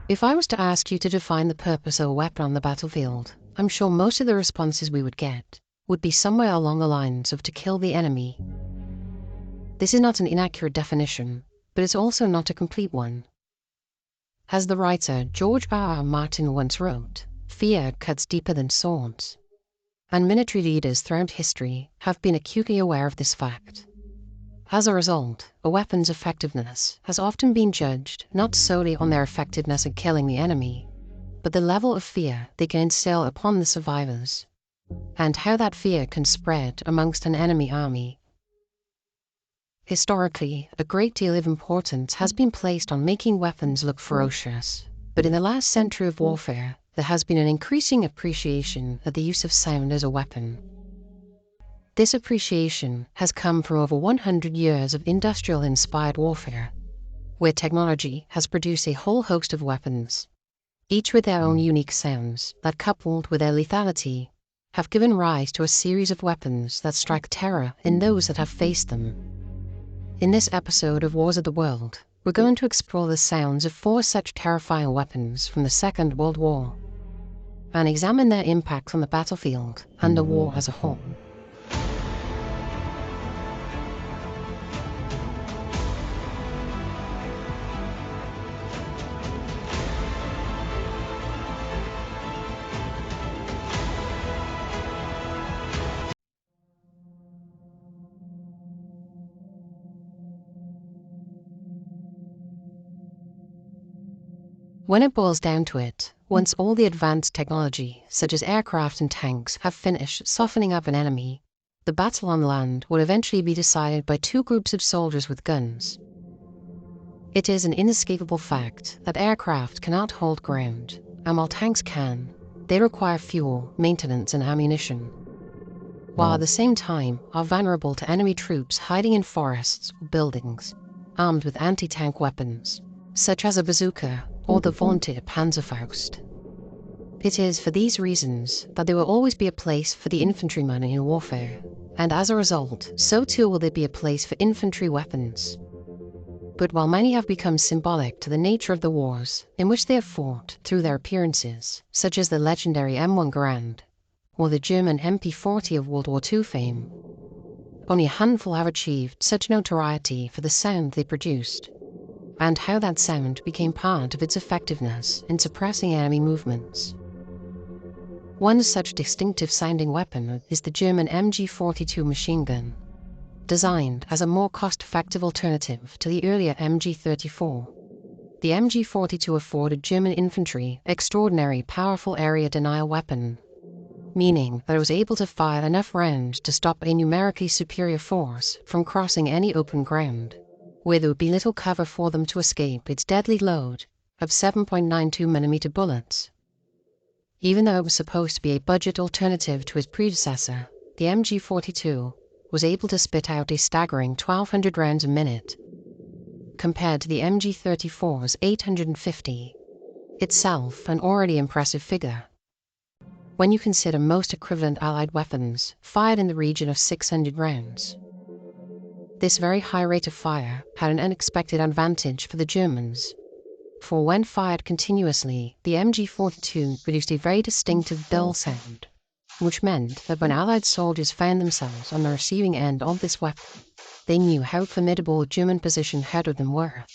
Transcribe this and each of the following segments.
If I was to ask you to define the purpose of a weapon on the battlefield, I'm sure most of the responses we would get would be somewhere along the lines of to kill the enemy. This is not an inaccurate definition, but it's also not a complete one. As the writer George R. R. Martin once wrote, fear cuts deeper than swords. And military leaders throughout history have been acutely aware of this fact. As a result, a weapon's effectiveness has often been judged not solely on their effectiveness at killing the enemy, but the level of fear they can instill upon the survivors, and how that fear can spread amongst an enemy army. Historically, a great deal of importance has been placed on making weapons look ferocious, but in the last century of warfare, there has been an increasing appreciation of the use of sound as a weapon. This appreciation has come from over 100 years of industrial-inspired warfare, where technology has produced a whole host of weapons, each with their own unique sounds that, coupled with their lethality, have given rise to a series of weapons that strike terror in those that have faced them. In this episode of Wars of the World, we're going to explore the sounds of 4 such terrifying weapons from the Second World War, and examine their impact on the battlefield and the war as a whole. When it boils down to it, once all the advanced technology, such as aircraft and tanks, have finished softening up an enemy, the battle on land will eventually be decided by 2 groups of soldiers with guns. It is an inescapable fact that aircraft cannot hold ground, and while tanks can, they require fuel, maintenance, and ammunition, while at the same time are vulnerable to enemy troops hiding in forests or buildings, armed with anti-tank weapons, such as a bazooka or the vaunted Panzerfaust. It is for these reasons that there will always be a place for the infantryman in warfare, and as a result, so too will there be a place for infantry weapons. But while many have become symbolic to the nature of the wars in which they have fought through their appearances, such as the legendary M1 Garand or the German MP40 of World War II fame, only a handful have achieved such notoriety for the sound they produced, and how that sound became part of its effectiveness in suppressing enemy movements. One such distinctive sounding weapon is the German MG42 machine gun, designed as a more cost-effective alternative to the earlier MG34. The MG42 afforded German infantry extraordinary powerful area denial weapon, meaning that it was able to fire enough rounds to stop a numerically superior force from crossing any open ground, where there would be little cover for them to escape its deadly load of 7.92mm bullets. Even though it was supposed to be a budget alternative to its predecessor, the MG42 was able to spit out a staggering 1,200 rounds a minute, compared to the MG34's 850, itself an already impressive figure. When you consider most equivalent Allied weapons fired in the region of 600 rounds. This very high rate of fire had an unexpected advantage for the Germans, for when fired continuously, the MG42 produced a very distinctive dull sound, which meant that when Allied soldiers found themselves on the receiving end of this weapon, they knew how formidable the German position ahead of them were.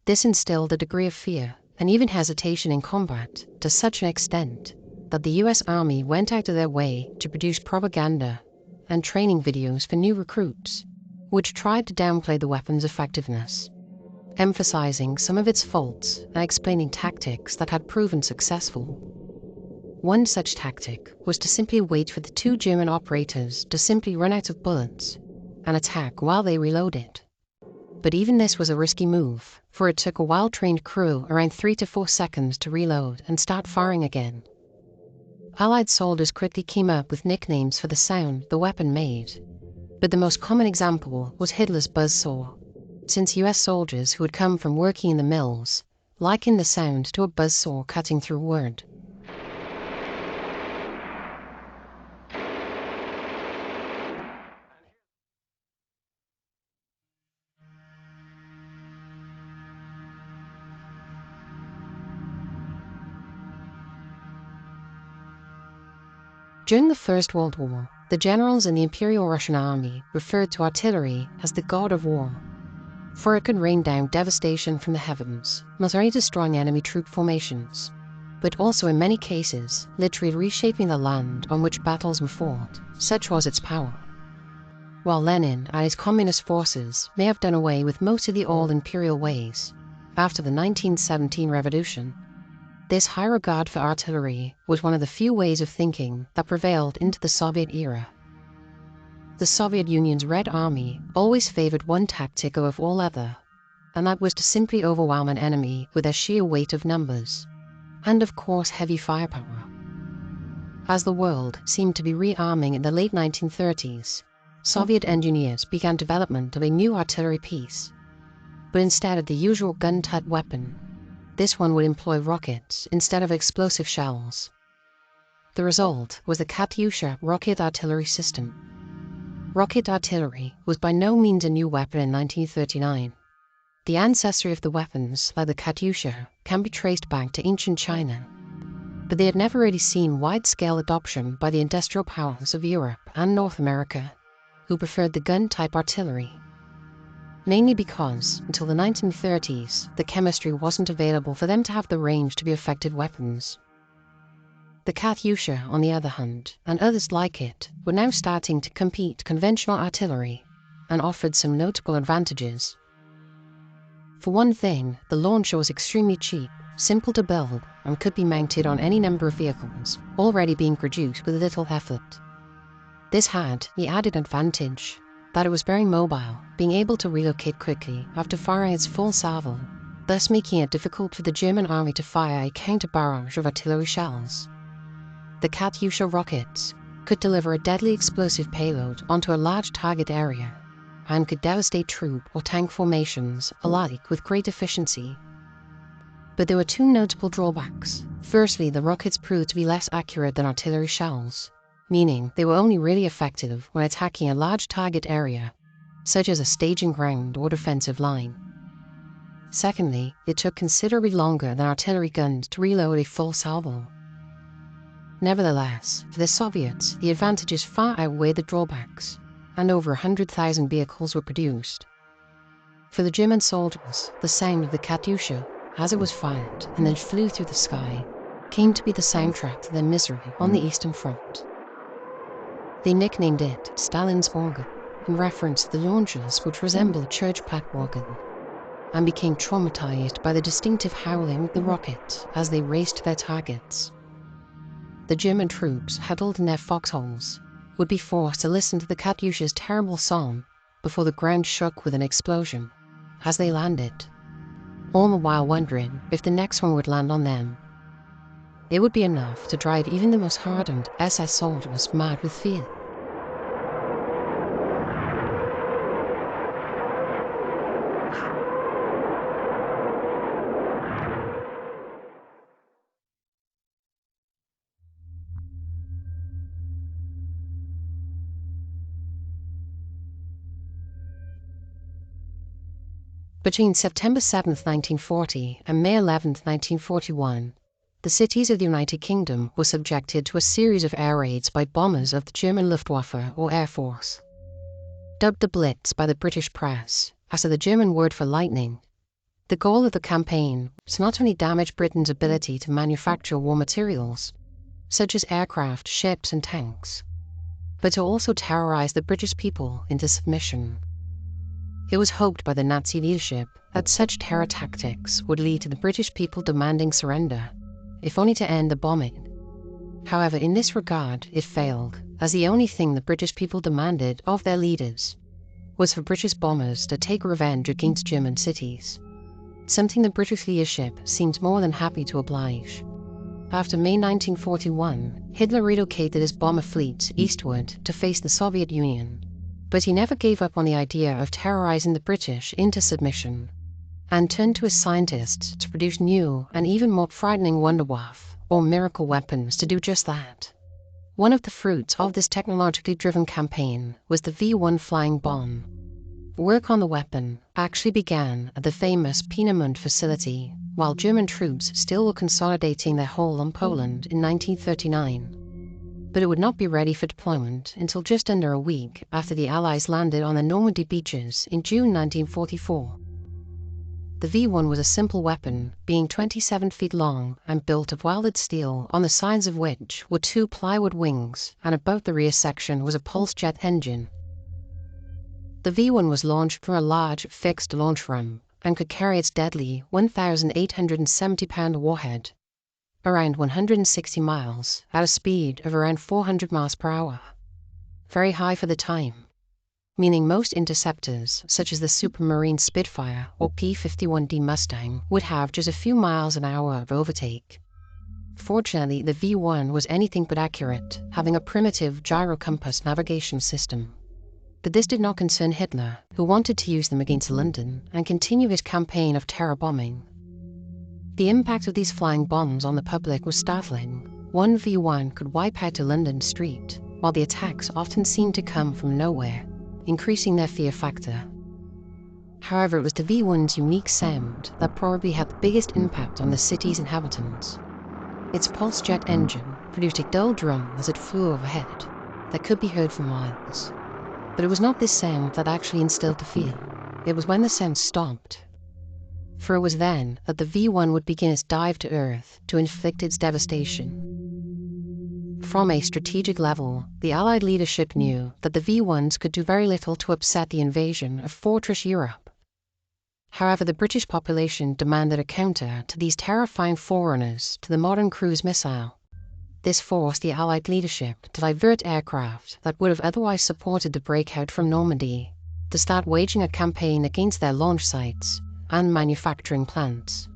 This instilled a degree of fear and even hesitation in combat to such an extent that the US Army went out of their way to produce propaganda and training videos for new recruits, which tried to downplay the weapon's effectiveness, emphasizing some of its faults and explaining tactics that had proven successful. One such tactic was to simply wait for the 2 German operators to simply run out of bullets and attack while they reloaded. But even this was a risky move, for it took a well-trained crew around 3 to 4 seconds to reload and start firing again. Allied soldiers quickly came up with nicknames for the sound the weapon made, but the most common example was Hitler's buzzsaw, since US soldiers who had come from working in the mills likened the sound to a buzzsaw cutting through wood. During the First World War, the generals in the Imperial Russian Army referred to artillery as the god of war, for it could rain down devastation from the heavens, not only destroying enemy troop formations, but also in many cases literally reshaping the land on which battles were fought. Such was its power. While Lenin and his communist forces may have done away with most of the old imperial ways after the 1917 revolution, this high regard for artillery was one of the few ways of thinking that prevailed into the Soviet era. The Soviet Union's Red Army always favored one tactic above all other, and that was to simply overwhelm an enemy with their sheer weight of numbers, and of course heavy firepower. As the world seemed to be rearming in the late 1930s, Soviet engineers began development of a new artillery piece, but instead of the usual gun-type weapon, this one would employ rockets instead of explosive shells. The result was the Katyusha rocket artillery system. Rocket artillery was by no means a new weapon in 1939. The ancestry of the weapons, like the Katyusha, can be traced back to ancient China, but they had never really seen wide-scale adoption by the industrial powers of Europe and North America, who preferred the gun-type artillery. Mainly because, until the 1930s, the chemistry wasn't available for them to have the range to be effective weapons. The Katyusha, on the other hand, and others like it, were now starting to compete conventional artillery and offered some notable advantages. For one thing, the launcher was extremely cheap, simple to build, and could be mounted on any number of vehicles, already being produced with little effort. This had the added advantage that it was very mobile, being able to relocate quickly after firing its full salvo, thus making it difficult for the German army to fire a counter-barrage of artillery shells. The Katyusha rockets could deliver a deadly explosive payload onto a large target area, and could devastate troop or tank formations alike with great efficiency. But there were two notable drawbacks. Firstly, the rockets proved to be less accurate than artillery shells, meaning they were only really effective when attacking a large target area, such as a staging ground or defensive line. Secondly, it took considerably longer than artillery guns to reload a full salvo. Nevertheless, for the Soviets, the advantages far outweighed the drawbacks, and over 100,000 vehicles were produced. For the German soldiers, the sound of the Katyusha, as it was fired and then flew through the sky, came to be the soundtrack to their misery on the Eastern Front. They nicknamed it Stalin's organ, in reference to the launches which resembled a church pipe organ, and became traumatized by the distinctive howling of the rockets as they raced to their targets. The German troops, huddled in their foxholes, would be forced to listen to the Katyusha's terrible song before the ground shook with an explosion as they landed, all the while wondering if the next one would land on them. It would be enough to drive even the most hardened SS soldiers mad with fear. Between September 7, 1940 and May 11, 1941, the cities of the United Kingdom were subjected to a series of air raids by bombers of the German Luftwaffe or Air Force. Dubbed the Blitz by the British press, after the German word for lightning, the goal of the campaign was not only damage Britain's ability to manufacture war materials, such as aircraft, ships and tanks, but to also terrorize the British people into submission. It was hoped by the Nazi leadership that such terror tactics would lead to the British people demanding surrender, if only to end the bombing. However, in this regard, it failed, as the only thing the British people demanded of their leaders was for British bombers to take revenge against German cities, something the British leadership seemed more than happy to oblige. After May 1941, Hitler relocated his bomber fleets eastward to face the Soviet Union, but he never gave up on the idea of terrorizing the British into submission, and turned to his scientists to produce new and even more frightening Wunderwaffe, or miracle weapons, to do just that. One of the fruits of this technologically driven campaign was the V-1 flying bomb. Work on the weapon actually began at the famous Peenemünde facility, while German troops still were consolidating their hold on Poland in 1939. but it would not be ready for deployment until just under a week after the Allies landed on the Normandy beaches in June 1944. The V1 was a simple weapon, being 27 feet long and built of welded steel, on the sides of which were 2 plywood wings, and above the rear section was a pulse jet engine. The V1 was launched from a large, fixed launch ramp and could carry its deadly 1,870-pound warhead around 160 miles at a speed of around 400 miles per hour. Very high for the time, meaning most interceptors, such as the Supermarine Spitfire or P-51D Mustang, would have just a few miles an hour of overtake. Fortunately, the V1 was anything but accurate, having a primitive gyrocompass navigation system. But this did not concern Hitler, who wanted to use them against London and continue his campaign of terror bombing. The impact of these flying bombs on the public was startling. One V1 could wipe out a London street, while the attacks often seemed to come from nowhere, increasing their fear factor. However, it was the V1's unique sound that probably had the biggest impact on the city's inhabitants. Its pulse jet engine produced a dull drum as it flew overhead that could be heard for miles. But it was not this sound that actually instilled the fear. It was when the sound stopped. For it was then that the V1 would begin its dive to Earth to inflict its devastation. From a strategic level, the Allied leadership knew that the V1s could do very little to upset the invasion of Fortress Europe. However, the British population demanded a counter to these terrifying forerunners to the modern cruise missile. This forced the Allied leadership to divert aircraft that would have otherwise supported the breakout from Normandy to start waging a campaign against their launch sites and manufacturing plants.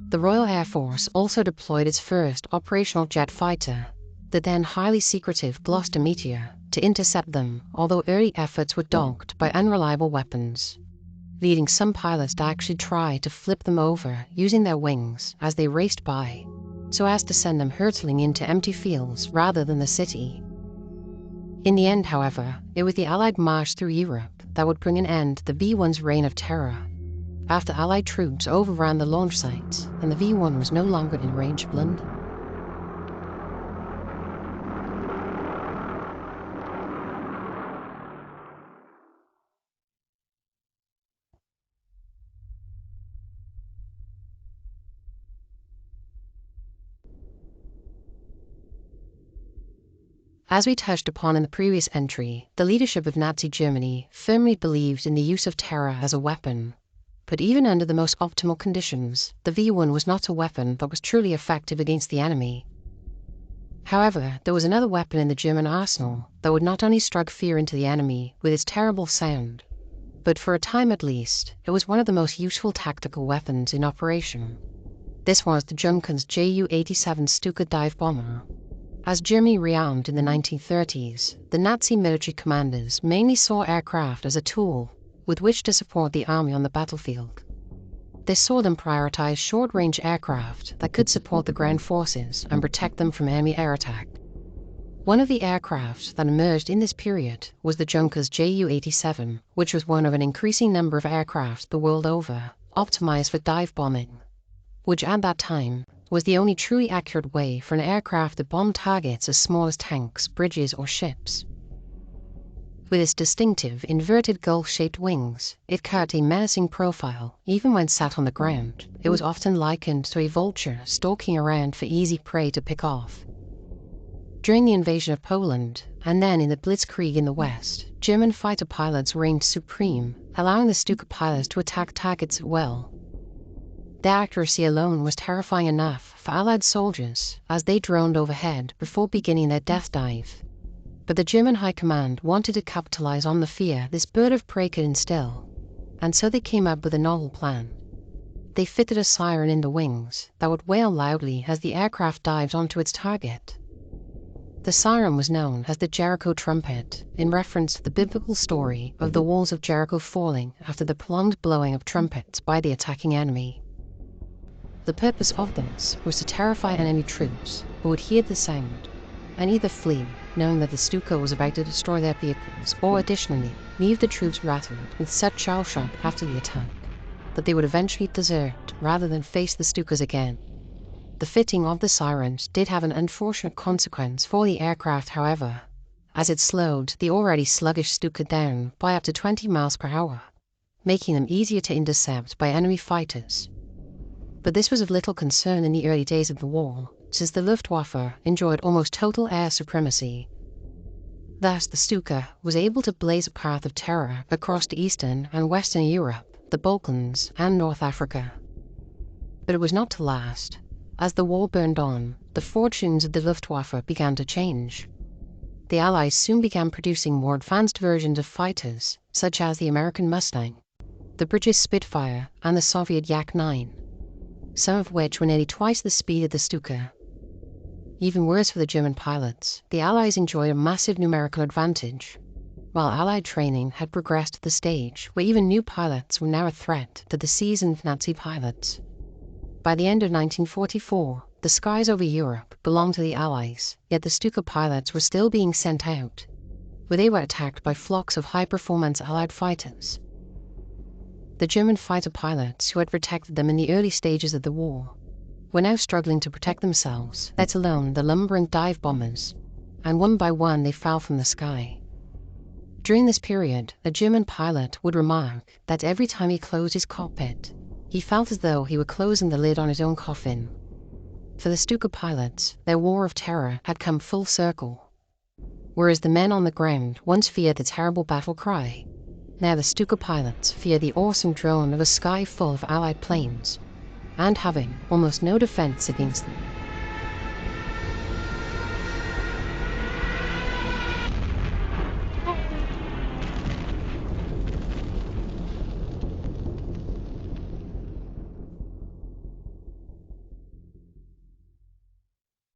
The Royal Air Force also deployed its first operational jet fighter, the then highly secretive Gloucester Meteor, to intercept them, although early efforts were dogged by unreliable weapons, leading some pilots to actually try to flip them over using their wings as they raced by, so as to send them hurtling into empty fields rather than the city. In the end, however, it was the Allied march through Europe that would bring an end to the V1's reign of terror, after Allied troops overran the launch sites and the V1 was no longer in range of London. As we touched upon in the previous entry, the leadership of Nazi Germany firmly believed in the use of terror as a weapon. But even under the most optimal conditions, the V1 was not a weapon that was truly effective against the enemy. However, there was another weapon in the German arsenal that would not only strike fear into the enemy with its terrible sound, but for a time at least, it was one of the most useful tactical weapons in operation. This was the Junkers Ju-87 Stuka dive bomber. As Germany rearmed in the 1930s, the Nazi military commanders mainly saw aircraft as a tool with which to support the army on the battlefield. They saw them prioritize short-range aircraft that could support the ground forces and protect them from enemy air attack. One of the aircraft that emerged in this period was the Junkers Ju-87, which was one of an increasing number of aircraft the world over, optimized for dive bombing, which at that time was the only truly accurate way for an aircraft to bomb targets as small as tanks, bridges, or ships. With its distinctive inverted gull-shaped wings, it cut a menacing profile. Even when sat on the ground, it was often likened to a vulture stalking around for easy prey to pick off. During the invasion of Poland, and then in the Blitzkrieg in the West, German fighter pilots reigned supreme, allowing the Stuka pilots to attack targets at will. Their accuracy alone was terrifying enough for Allied soldiers as they droned overhead before beginning their death dive. But the German High Command wanted to capitalize on the fear this bird of prey could instill, and so they came up with a novel plan. They fitted a siren in the wings that would wail loudly as the aircraft dived onto its target. The siren was known as the Jericho trumpet, in reference to the biblical story of the walls of Jericho falling after the prolonged blowing of trumpets by the attacking enemy. The purpose of this was to terrify enemy troops who would hear the sound and either flee, knowing that the Stuka was about to destroy their vehicles, or additionally, leave the troops rattled with such shell shock after the attack that they would eventually desert rather than face the Stukas again. The fitting of the sirens did have an unfortunate consequence for the aircraft, however, as it slowed the already sluggish Stuka down by up to 20 miles per hour, making them easier to intercept by enemy fighters. But this was of little concern in the early days of the war, since the Luftwaffe enjoyed almost total air supremacy. Thus, the Stuka was able to blaze a path of terror across to Eastern and Western Europe, the Balkans, and North Africa. But it was not to last. As the war burned on, the fortunes of the Luftwaffe began to change. The Allies soon began producing more advanced versions of fighters, such as the American Mustang, the British Spitfire, and the Soviet Yak-9, some of which were nearly twice the speed of the Stuka. Even worse for the German pilots, the Allies enjoyed a massive numerical advantage, while Allied training had progressed to the stage where even new pilots were now a threat to the seasoned Nazi pilots. By the end of 1944, the skies over Europe belonged to the Allies, yet the Stuka pilots were still being sent out, where they were attacked by flocks of high-performance Allied fighters. The German fighter pilots who had protected them in the early stages of the war were now struggling to protect themselves, let alone the lumbering dive bombers, and one by one they fell from the sky. During this period, a German pilot would remark that every time he closed his cockpit, he felt as though he were closing the lid on his own coffin. For the Stuka pilots, their war of terror had come full circle. Whereas the men on the ground once feared the terrible battle cry, now the Stuka pilots fear the awesome drone of a sky full of Allied planes, and having almost no defense against them.